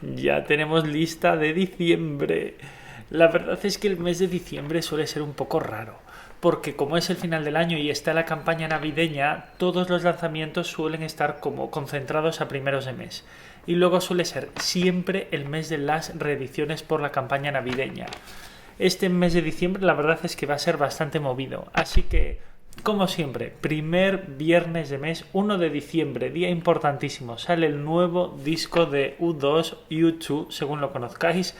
Ya tenemos lista de diciembre. La verdad es que el mes de diciembre suele ser un poco raro, porque como es el final del año y está la campaña navideña, todos los lanzamientos suelen estar como concentrados a primeros de mes. Y luego suele ser siempre el mes de las reediciones por la campaña navideña. Este mes de diciembre la verdad es que va a ser bastante movido, así que como siempre, primer viernes de mes, 1 de diciembre, día importantísimo, sale el nuevo disco de U2, U2, según lo conozcáis.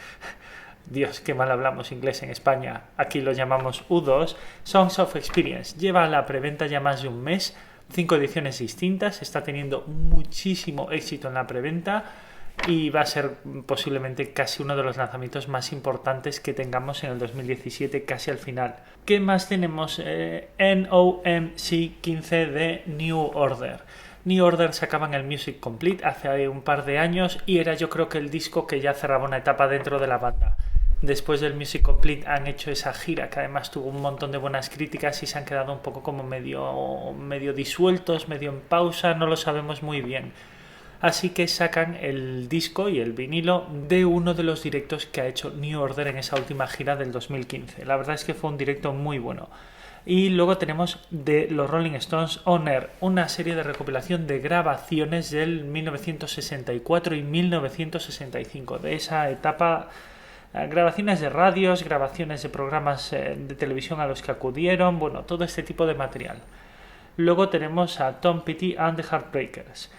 Dios, qué mal hablamos inglés en España. Aquí lo llamamos U2, Songs of Experience. Lleva a la preventa ya más de un mes, 5 ediciones distintas, está teniendo muchísimo éxito en la preventa y va a ser posiblemente casi uno de los lanzamientos más importantes que tengamos en el 2017, casi al final. ¿Qué más tenemos? NOMC 15 de New Order. New Order sacaban el Music Complete hace un par de años y era, yo creo, que el disco que ya cerraba una etapa dentro de la banda. Después del Music Complete han hecho esa gira que además tuvo un montón de buenas críticas y se han quedado un poco como medio disueltos, medio en pausa, no lo sabemos muy bien. Así que sacan el disco y el vinilo de uno de los directos que ha hecho New Order en esa última gira del 2015. La verdad es que fue un directo muy bueno. Y luego tenemos de los Rolling Stones On Air, una serie de recopilación de grabaciones del 1964 y 1965, de esa etapa. Grabaciones de radios, grabaciones de programas de televisión a los que acudieron, bueno, todo este tipo de material. Luego tenemos a Tom Petty and the Heartbreakers.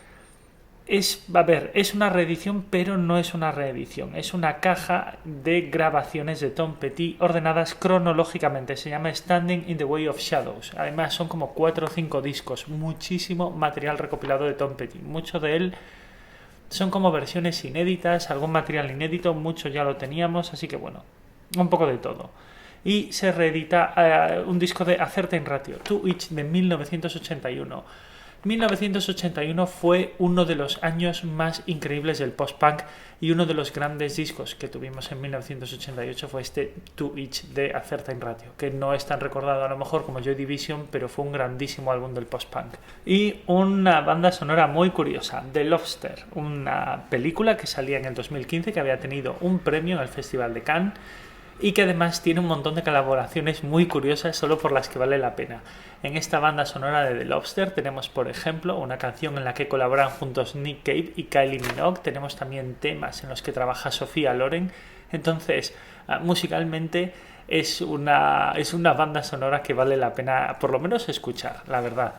Es una reedición, pero no es una reedición. Es una caja de grabaciones de Tom Petty ordenadas cronológicamente. Se llama Standing in the Way of Shadows. Además, son como 4 o 5 discos. Muchísimo material recopilado de Tom Petty. Mucho de él son como versiones inéditas, algún material inédito. Mucho ya lo teníamos, así que bueno, un poco de todo. Y se reedita un disco de A Certain Ratio, To Each, de 1981. 1981 fue uno de los años más increíbles del post-punk y uno de los grandes discos que tuvimos en 1988 fue este To Each de A Certain Ratio, que no es tan recordado a lo mejor como Joy Division, pero fue un grandísimo álbum del post-punk. Y una banda sonora muy curiosa, The Lobster, una película que salía en el 2015 que había tenido un premio en el Festival de Cannes y que además tiene un montón de colaboraciones muy curiosas solo por las que vale la pena. En esta banda sonora de The Lobster tenemos, por ejemplo, una canción en la que colaboran juntos Nick Cave y Kylie Minogue. Tenemos también temas en los que trabaja Sofía Loren. Entonces, musicalmente es una banda sonora que vale la pena por lo menos escuchar, la verdad.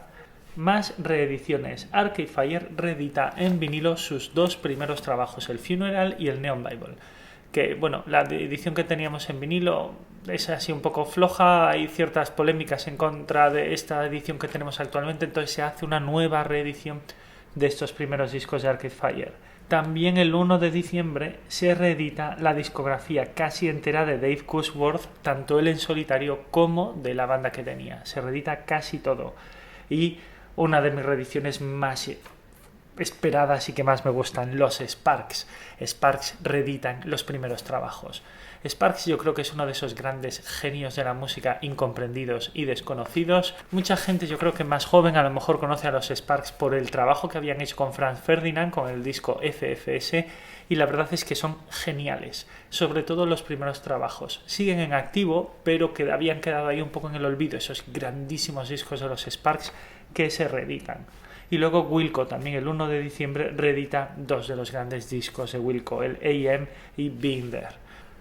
Más reediciones. Arcade Fire reedita en vinilo sus 2 primeros trabajos, el Funeral y el Neon Bible. Que bueno, la edición que teníamos en vinilo es así un poco floja, hay ciertas polémicas en contra de esta edición que tenemos actualmente, entonces se hace una nueva reedición de estos primeros discos de Arcade Fire. También el 1 de diciembre se reedita la discografía casi entera de Dave Cusworth, tanto él en solitario como de la banda que tenía. Se reedita casi todo. Y una de mis reediciones más esperadas y que más me gustan, los Sparks. Sparks reeditan los primeros trabajos. Sparks yo creo que es uno de esos grandes genios de la música incomprendidos y desconocidos. Mucha gente, yo creo que más joven, a lo mejor conoce a los Sparks por el trabajo que habían hecho con Franz Ferdinand, con el disco FFS, y la verdad es que son geniales, sobre todo los primeros trabajos. Siguen en activo, pero que habían quedado ahí un poco en el olvido, esos grandísimos discos de los Sparks que se reeditan. Y luego Wilco, también el 1 de diciembre, reedita 2 de los grandes discos de Wilco, el AM y Being There.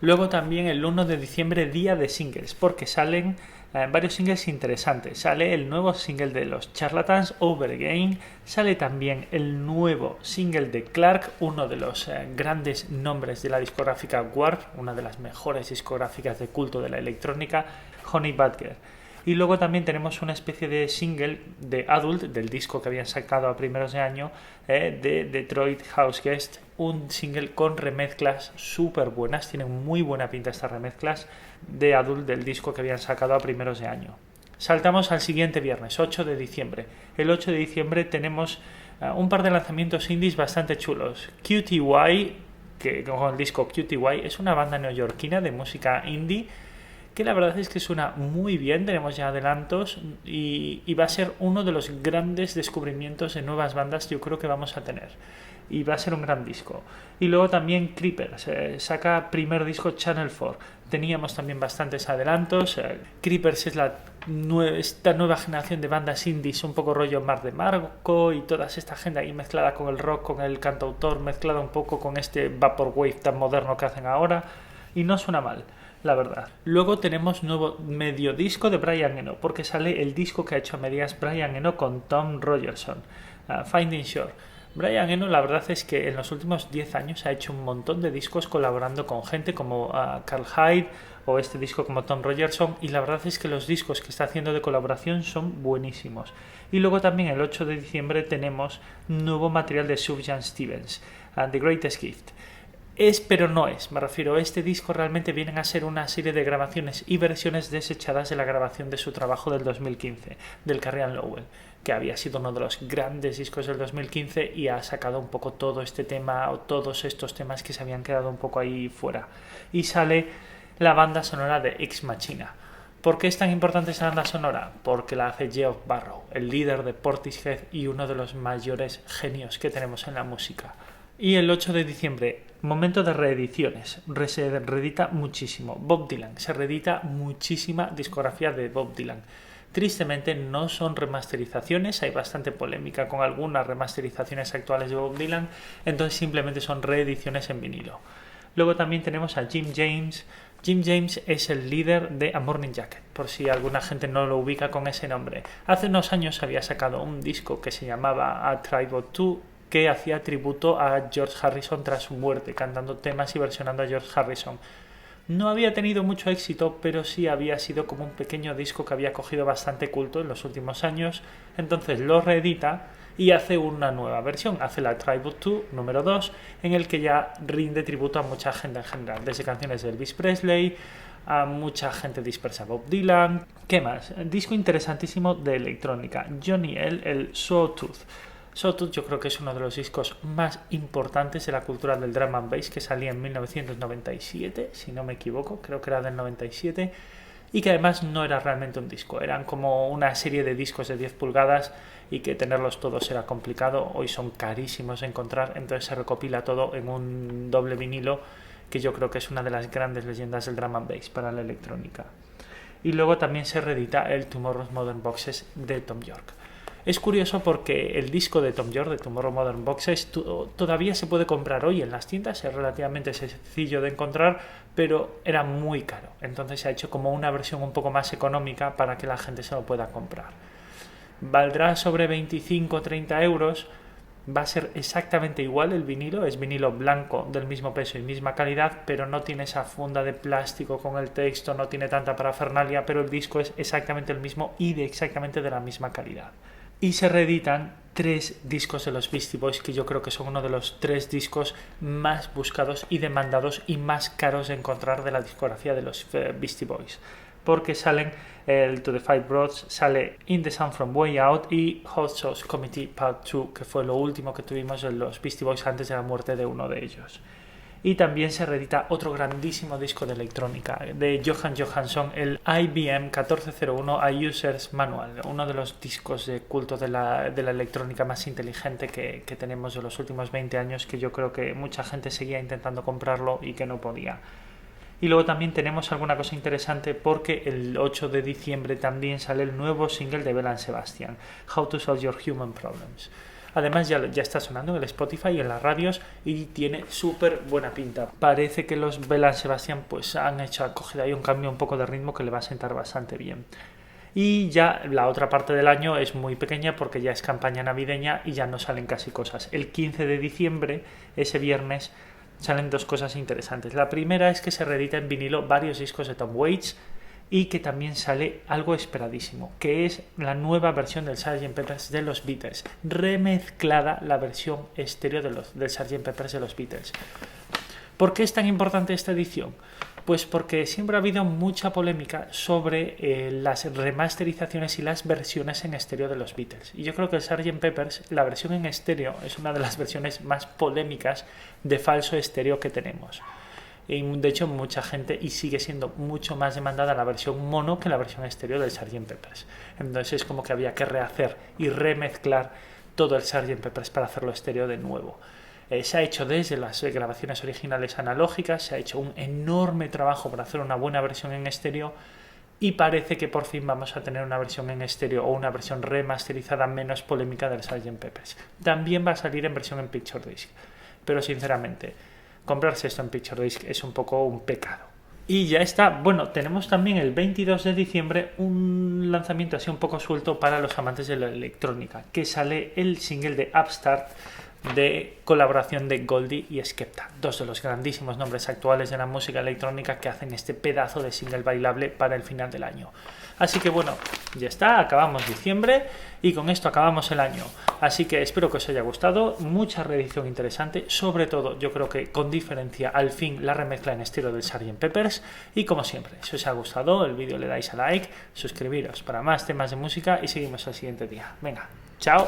Luego también el 1 de diciembre, día de singles, porque salen varios singles interesantes. Sale el nuevo single de los Charlatans, Over Again. Sale también el nuevo single de Clark, uno de los grandes nombres de la discográfica Warp, una de las mejores discográficas de culto de la electrónica, Honey Badger. Y luego también tenemos una especie de single de Adult, del disco que habían sacado a primeros de año, de Detroit House Guest, un single con remezclas súper buenas, tienen muy buena pinta estas remezclas de Adult del disco que habían sacado a primeros de año. Saltamos al siguiente viernes, 8 de diciembre. El 8 de diciembre tenemos un par de lanzamientos indies bastante chulos. QTY, que con el disco QTY, es una banda neoyorquina de música indie que la verdad es que suena muy bien, tenemos ya adelantos y va a ser uno de los grandes descubrimientos de nuevas bandas yo creo que vamos a tener. Y va a ser un gran disco. Y luego también Creepers, saca primer disco Channel 4. Teníamos también bastantes adelantos. Creepers es esta nueva generación de bandas indies, un poco rollo Mar de Marco y toda esta gente ahí mezclada con el rock, con el cantautor, mezclada un poco con este vaporwave tan moderno que hacen ahora. Y no suena mal, la verdad. Luego tenemos nuevo medio disco de Brian Eno, porque sale el disco que ha hecho a medias Brian Eno con Tom Rogerson, Finding Shore. Brian Eno, la verdad es que en los últimos 10 años ha hecho un montón de discos colaborando con gente como Carl Hyde o este disco como Tom Rogerson, y la verdad es que los discos que está haciendo de colaboración son buenísimos. Y luego también el 8 de diciembre tenemos nuevo material de Sufjan Stevens, The Greatest Gift. Es pero no es, me refiero, este disco realmente vienen a ser una serie de grabaciones y versiones desechadas de la grabación de su trabajo del 2015, del Carrie Ann Lowell, que había sido uno de los grandes discos del 2015 y ha sacado un poco todo este tema o todos estos temas que se habían quedado un poco ahí fuera. Y sale la banda sonora de Ex Machina. ¿Por qué es tan importante esa banda sonora? Porque la hace Geoff Barrow, el líder de Portishead y uno de los mayores genios que tenemos en la música. Y el 8 de diciembre, momento de reediciones, se reedita muchísimo. Bob Dylan, se reedita muchísima discografía de Bob Dylan. Tristemente no son remasterizaciones, hay bastante polémica con algunas remasterizaciones actuales de Bob Dylan, entonces simplemente son reediciones en vinilo. Luego también tenemos a Jim James. Jim James es el líder de A Morning Jacket, por si alguna gente no lo ubica con ese nombre. Hace unos años había sacado un disco que se llamaba A Tribe of Two, que hacía tributo a George Harrison tras su muerte, cantando temas y versionando a George Harrison. No había tenido mucho éxito, pero sí había sido como un pequeño disco que había cogido bastante culto en los últimos años. Entonces lo reedita y hace una nueva versión, hace la Tribute 2 número 2, en el que ya rinde tributo a mucha gente en general, desde canciones de Elvis Presley a mucha gente dispersa, Bob Dylan. ¿Qué más? Disco interesantísimo de electrónica, Johnny L, el Sawtooth. Sawtooth yo creo que es uno de los discos más importantes de la cultura del drum and bass, que salía en 1997, si no me equivoco, creo que era del 97, y que además no era realmente un disco, eran como una serie de discos de 10 pulgadas y que tenerlos todos era complicado, hoy son carísimos de encontrar, entonces se recopila todo en un doble vinilo, que yo creo que es una de las grandes leyendas del drum and bass para la electrónica. Y luego también se reedita el Tomorrow's Modern Boxes de Thom Yorke. Es curioso porque el disco de Thom Yorke, de Tomorrow Modern Boxes, todavía se puede comprar hoy en las tiendas, es relativamente sencillo de encontrar, pero era muy caro. Entonces se ha hecho como una versión un poco más económica para que la gente se lo pueda comprar. Valdrá sobre 25 o 30 euros, va a ser exactamente igual el vinilo, es vinilo blanco del mismo peso y misma calidad, pero no tiene esa funda de plástico con el texto, no tiene tanta parafernalia, pero el disco es exactamente el mismo y exactamente de la misma calidad. Y se reeditan 3 discos de los Beastie Boys, que yo creo que son uno de los 3 discos más buscados y demandados y más caros de encontrar de la discografía de los Beastie Boys, porque salen el To The Five Broads, sale In The Sun From Way Out y Hot Sauce Committee Part 2, que fue lo último que tuvimos de los Beastie Boys antes de la muerte de uno de ellos. Y también se reedita otro grandísimo disco de electrónica de Johan Johansson, el IBM 1401 A User's Manual, uno de los discos de culto de la electrónica más inteligente que tenemos de los últimos 20 años, que yo creo que mucha gente seguía intentando comprarlo y que no podía. Y luego también tenemos alguna cosa interesante porque el 8 de diciembre también sale el nuevo single de Belle Sebastian, How to Solve Your Human Problems. Además ya está sonando en el Spotify y en las radios y tiene súper buena pinta. Parece que los Belle Sebastian pues han cogido ahí un cambio un poco de ritmo que le va a sentar bastante bien. Y ya la otra parte del año es muy pequeña porque ya es campaña navideña y ya no salen casi cosas. El 15 de diciembre, ese viernes, salen 2 cosas interesantes. La primera es que se reedita en vinilo varios discos de Tom Waits y que también sale algo esperadísimo, que es la nueva versión del Sgt. Pepper's de los Beatles, remezclada la versión estéreo del Sgt. Pepper's de los Beatles. ¿Por qué es tan importante esta edición? Pues porque siempre ha habido mucha polémica sobre las remasterizaciones y las versiones en estéreo de los Beatles. Y yo creo que el Sgt. Pepper's, la versión en estéreo, es una de las versiones más polémicas de falso estéreo que tenemos. y de hecho mucha gente, y sigue siendo mucho más demandada la versión mono que la versión estéreo del Sgt. Pepper's. Entonces es como que había que rehacer y remezclar todo el Sgt. Pepper's para hacerlo estéreo de nuevo. Se ha hecho desde las grabaciones originales analógicas, se ha hecho un enorme trabajo para hacer una buena versión en estéreo, y parece que por fin vamos a tener una versión en estéreo o una versión remasterizada menos polémica del Sgt. Pepper's. También va a salir en versión en Picture Disc, pero sinceramente, comprarse esto en Picture Disc es un poco un pecado. Y ya está. Bueno, tenemos también el 22 de diciembre un lanzamiento así un poco suelto para los amantes de la electrónica, que sale el single de Upstart, de colaboración de Goldie y Skepta, dos de los grandísimos nombres actuales de la música electrónica que hacen este pedazo de single bailable para el final del año. Así que bueno, ya está, acabamos diciembre y con esto acabamos el año. Así que espero que os haya gustado, mucha reedición interesante, sobre todo yo creo que con diferencia al fin la remezcla en estilo del Sgt. Pepper's, y como siempre, si os ha gustado el vídeo le dais a like, suscribiros para más temas de música y seguimos el siguiente día. Venga, chao.